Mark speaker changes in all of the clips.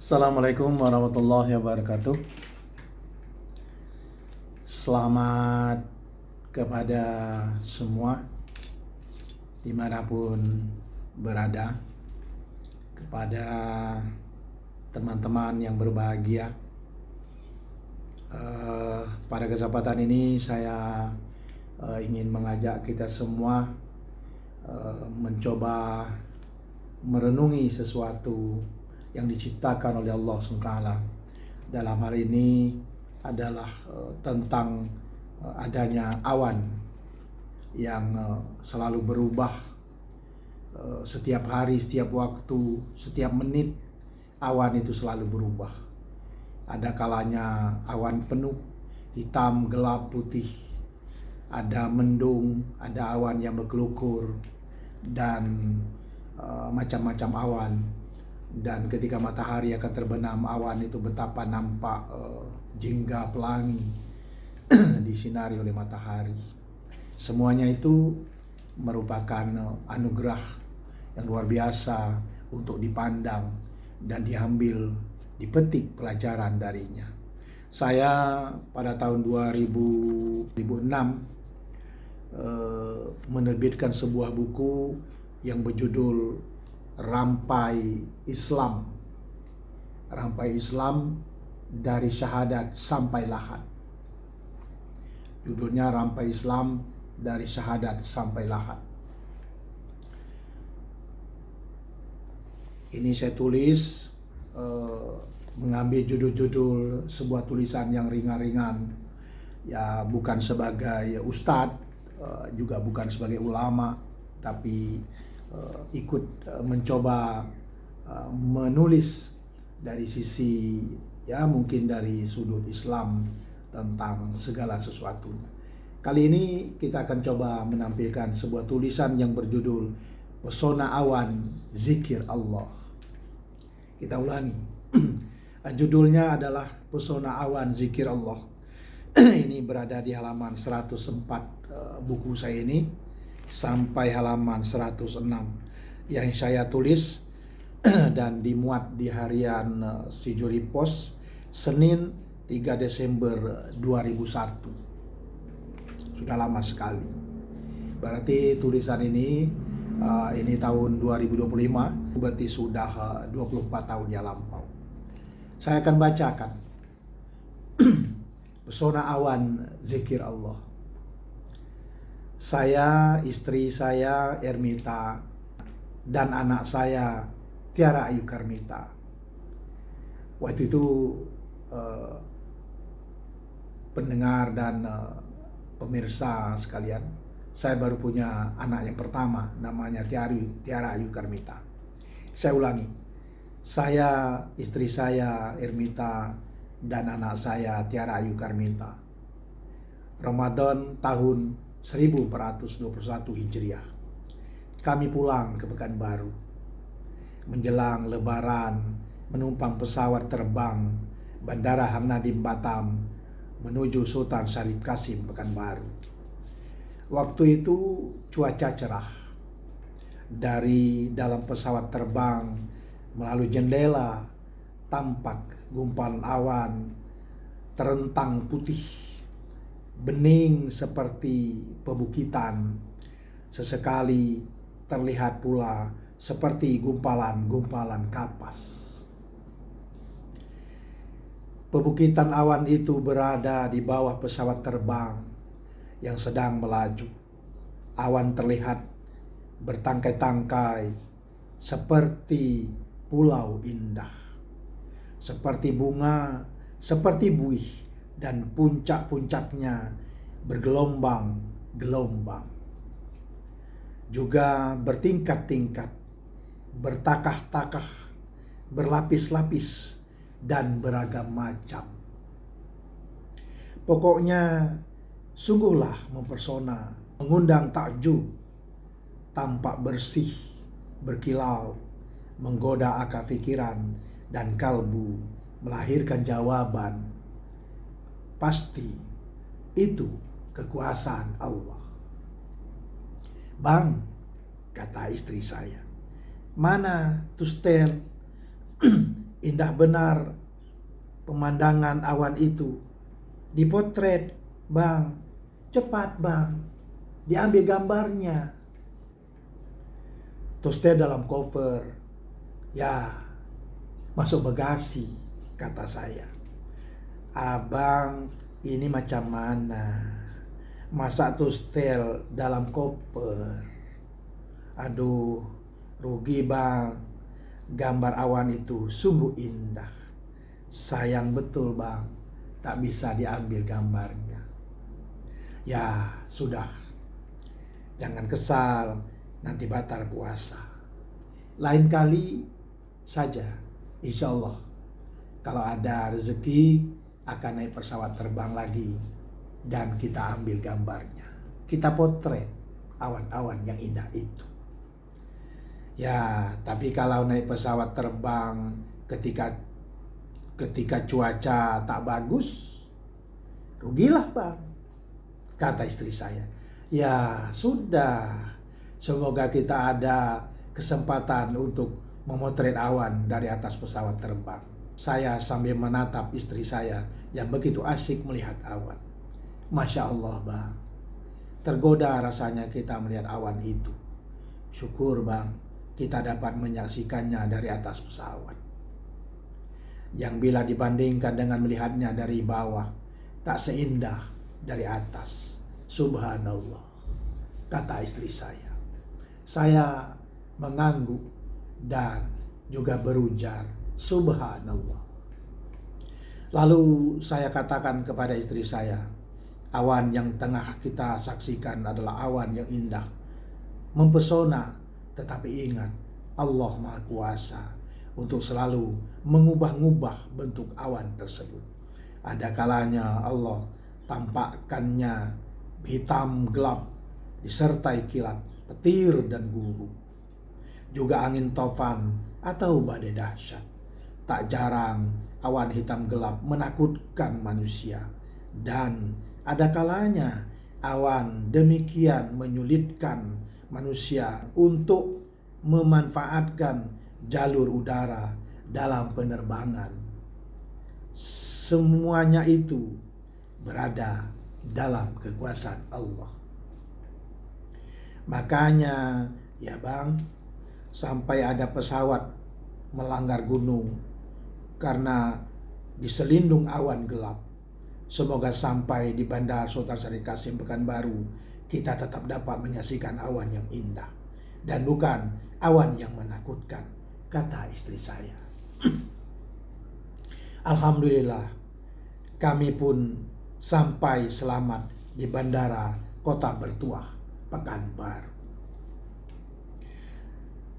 Speaker 1: Assalamualaikum warahmatullahi wabarakatuh. Selamat kepada semua dimanapun berada, kepada teman-teman yang berbahagia. Pada kesempatan ini saya ingin mengajak kita semua mencoba merenungi sesuatu yang diciptakan oleh Allah SWT. Dalam hal ini adalah tentang adanya awan yang selalu berubah setiap hari, setiap waktu, setiap menit. Awan itu selalu berubah. Ada kalanya awan penuh, hitam, gelap, putih. Ada mendung, ada awan yang berkelukur, dan macam-macam awan. Dan ketika matahari akan terbenam, awan itu betapa nampak jingga pelangi disinari oleh matahari. Semuanya itu merupakan anugerah yang luar biasa untuk dipandang dan diambil, dipetik pelajaran darinya. Saya pada tahun 2006 menerbitkan sebuah buku yang berjudul Rampai Islam dari Syahadat sampai Lahad. Judulnya Rampai Islam dari Syahadat sampai Lahad. Ini saya tulis mengambil judul-judul sebuah tulisan yang ringan-ringan, ya bukan sebagai ustadz, juga bukan sebagai ulama, tapi ikut mencoba menulis dari sisi, ya mungkin dari sudut Islam tentang segala sesuatunya. Kali ini kita akan coba menampilkan sebuah tulisan yang berjudul Pesona Awan Zikir Allah. Kita ulangi. Judulnya adalah Pesona Awan Zikir Allah. Ini berada di halaman 104 buku saya ini sampai halaman 106 yang saya tulis dan dimuat di harian Sijuri Pos Senin 3 Desember 2001. Sudah lama sekali. Berarti tulisan ini tahun 2025, berarti sudah 24 tahun yang lampau. Saya akan bacakan Pesona Awan Zikir Allah. Saya, istri saya Ermita, dan anak saya Tiara Ayu Karmita. Waktu itu pendengar dan pemirsa sekalian, saya baru punya anak yang pertama, namanya Tiara Ayu Karmita. Saya ulangi, saya, istri saya Ermita, dan anak saya Tiara Ayu Karmita. Ramadan tahun 1421 Hijriah. Kami pulang ke Pekanbaru. Menjelang Lebaran, menumpang pesawat terbang Bandara Hang Nadiem Batam menuju Sultan Syarif Kasim Pekanbaru. Waktu itu cuaca cerah. Dari dalam pesawat terbang melalui jendela tampak gumpalan awan terentang putih, bening seperti pebukitan. Sesekali terlihat pula seperti gumpalan-gumpalan kapas. Pebukitan awan itu berada di bawah pesawat terbang yang sedang melaju. Awan terlihat bertangkai-tangkai seperti pulau indah, seperti bunga, seperti buih, dan puncak-puncaknya bergelombang-gelombang. Juga bertingkat-tingkat, bertakah-takah, berlapis-lapis, dan beragam macam. Pokoknya sungguhlah mempesona, mengundang takjub, tampak bersih, berkilau, menggoda akal pikiran dan kalbu, melahirkan jawaban. Pasti itu kekuasaan Allah. Bang, kata istri saya, mana Tustel? indah benar pemandangan awan itu. Dipotret, Bang. Cepat, Bang. Diambil gambarnya. Terus dia dalam cover. Ya, masuk bagasi, kata saya. Abang, ini macam mana? Masa tustel dalam koper? Aduh, rugi, Bang. Gambar awan itu sungguh indah. Sayang betul, Bang, tak bisa diambil gambarnya. Ya, sudah. Jangan kesal, nanti batal puasa. Lain kali saja, insya Allah. Kalau ada rezeki, akan naik pesawat terbang lagi. Dan kita ambil gambarnya. Kita potret awan-awan yang indah itu. Ya, tapi kalau naik pesawat terbang ketika cuaca tak bagus, rugilah, Bang, kata istri saya. Ya sudah, semoga kita ada kesempatan untuk memotret awan dari atas pesawat terbang. Saya sambil menatap istri saya yang begitu asik melihat awan. Masya Allah, Bang, tergoda rasanya kita melihat awan itu. Syukur, Bang, kita dapat menyaksikannya dari atas pesawat. Yang bila dibandingkan dengan melihatnya dari bawah, tak seindah dari atas. Subhanallah, kata istri saya. Saya mengangguk dan juga berujar, Subhanallah. Lalu saya katakan kepada istri saya, awan yang tengah kita saksikan adalah awan yang indah, mempesona. Tetapi ingat, Allah Maha Kuasa untuk selalu mengubah-ubah bentuk awan tersebut. Ada kalanya Allah tampakkannya hitam gelap disertai kilat, petir dan guru. Juga angin tofan atau badai dahsyat. Tak jarang awan hitam gelap menakutkan manusia. Dan ada kalanya awan demikian menyulitkan manusia untuk memanfaatkan jalur udara dalam penerbangan. Semuanya itu berada dalam kekuasaan Allah. Makanya ya, Bang, sampai ada pesawat melanggar gunung karena diselindung awan gelap. Semoga sampai di Bandara Sultan Syarif Kasim Pekanbaru kita tetap dapat menyaksikan awan yang indah dan bukan awan yang menakutkan, kata istri saya. Alhamdulillah, kami pun sampai selamat di Bandara Kota Bertuah, Pekanbaru.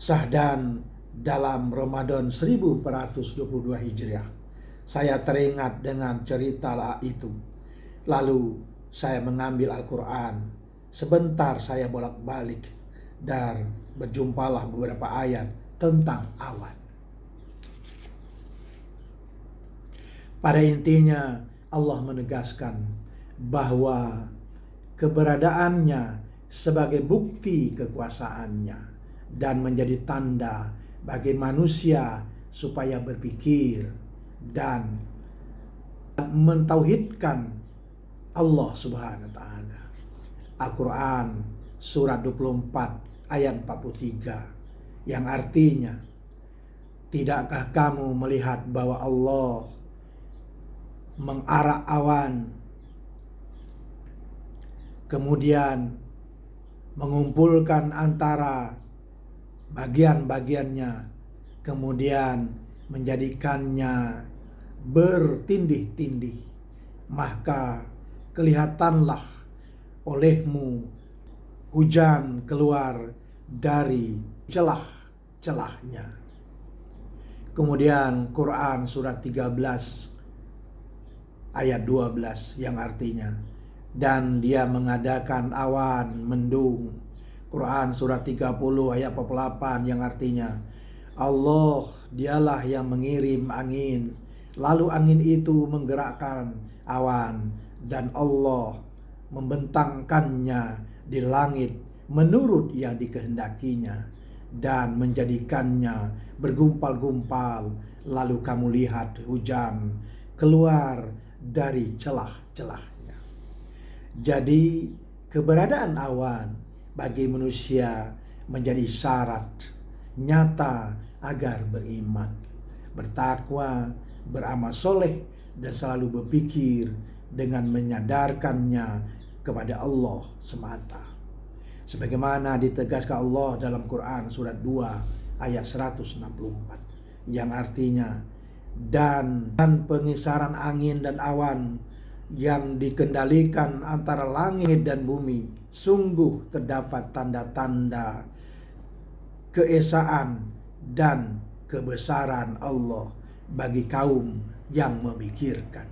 Speaker 1: Sahdan dalam Ramadan 1422 Hijriah, saya teringat dengan cerita itu. Lalu saya mengambil Al-Quran. Sebentar saya bolak-balik dan berjumpalah beberapa ayat tentang awan. Pada intinya Allah menegaskan bahwa keberadaannya sebagai bukti kekuasaannya dan menjadi tanda bagi manusia supaya berpikir dan mentauhidkan Allah Subhanahu wa Ta'ala. Al-Quran surat 24 ayat 43 yang artinya, tidakkah kamu melihat bahwa Allah mengarak awan kemudian mengumpulkan antara bagian-bagiannya kemudian menjadikannya bertindih-tindih, maka kelihatanlah olehmu hujan keluar dari celah-celahnya. Kemudian Quran surat 13 ayat 12 yang artinya, dan dia mengadakan awan mendung. Quran surat 30 ayat 48 yang artinya, Allah dialah yang mengirim angin, lalu angin itu menggerakkan awan, dan Allah membentangkannya di langit menurut yang dikehendakinya. dan menjadikannya bergumpal-gumpal, lalu kamu lihat hujan keluar dari celah-celahnya. Jadi keberadaan awan bagi manusia menjadi syarat nyata agar beriman, bertakwa, beramal soleh, dan selalu berpikir dengan menyadarkannya kepada Allah semata. Sebagaimana ditegaskan Allah dalam Quran surat 2 ayat 164, yang artinya dan pengisaran angin dan awan yang dikendalikan antara langit dan bumi, sungguh terdapat tanda-tanda keesaan dan kebesaran Allah bagi kaum yang memikirkan.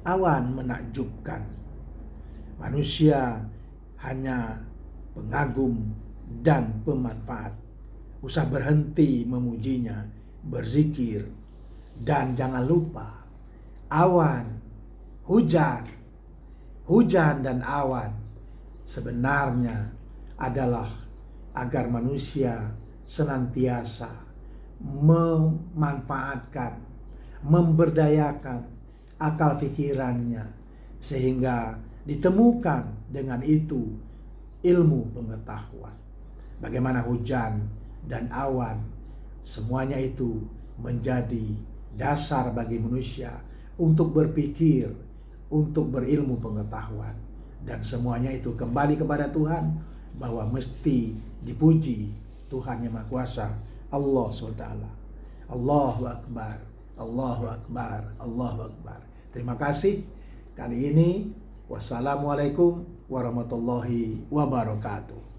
Speaker 1: Awan menakjubkan, manusia hanya pengagum dan pemanfaat. Usah berhenti memujinya, berzikir, dan jangan lupa awan, hujan dan awan sebenarnya adalah agar manusia senantiasa memanfaatkan, memberdayakan akal pikirannya, sehingga ditemukan dengan itu ilmu pengetahuan. Bagaimana hujan dan awan, semuanya itu menjadi dasar bagi manusia untuk berpikir, untuk berilmu pengetahuan. Dan semuanya itu kembali kepada Tuhan, bahwa mesti dipuji Tuhan Yang Maha Kuasa, Allah SWT. Allahu Akbar, Allahu Akbar, Allahu Akbar. Terima kasih. Kali ini wassalamualaikum warahmatullahi wabarakatuh.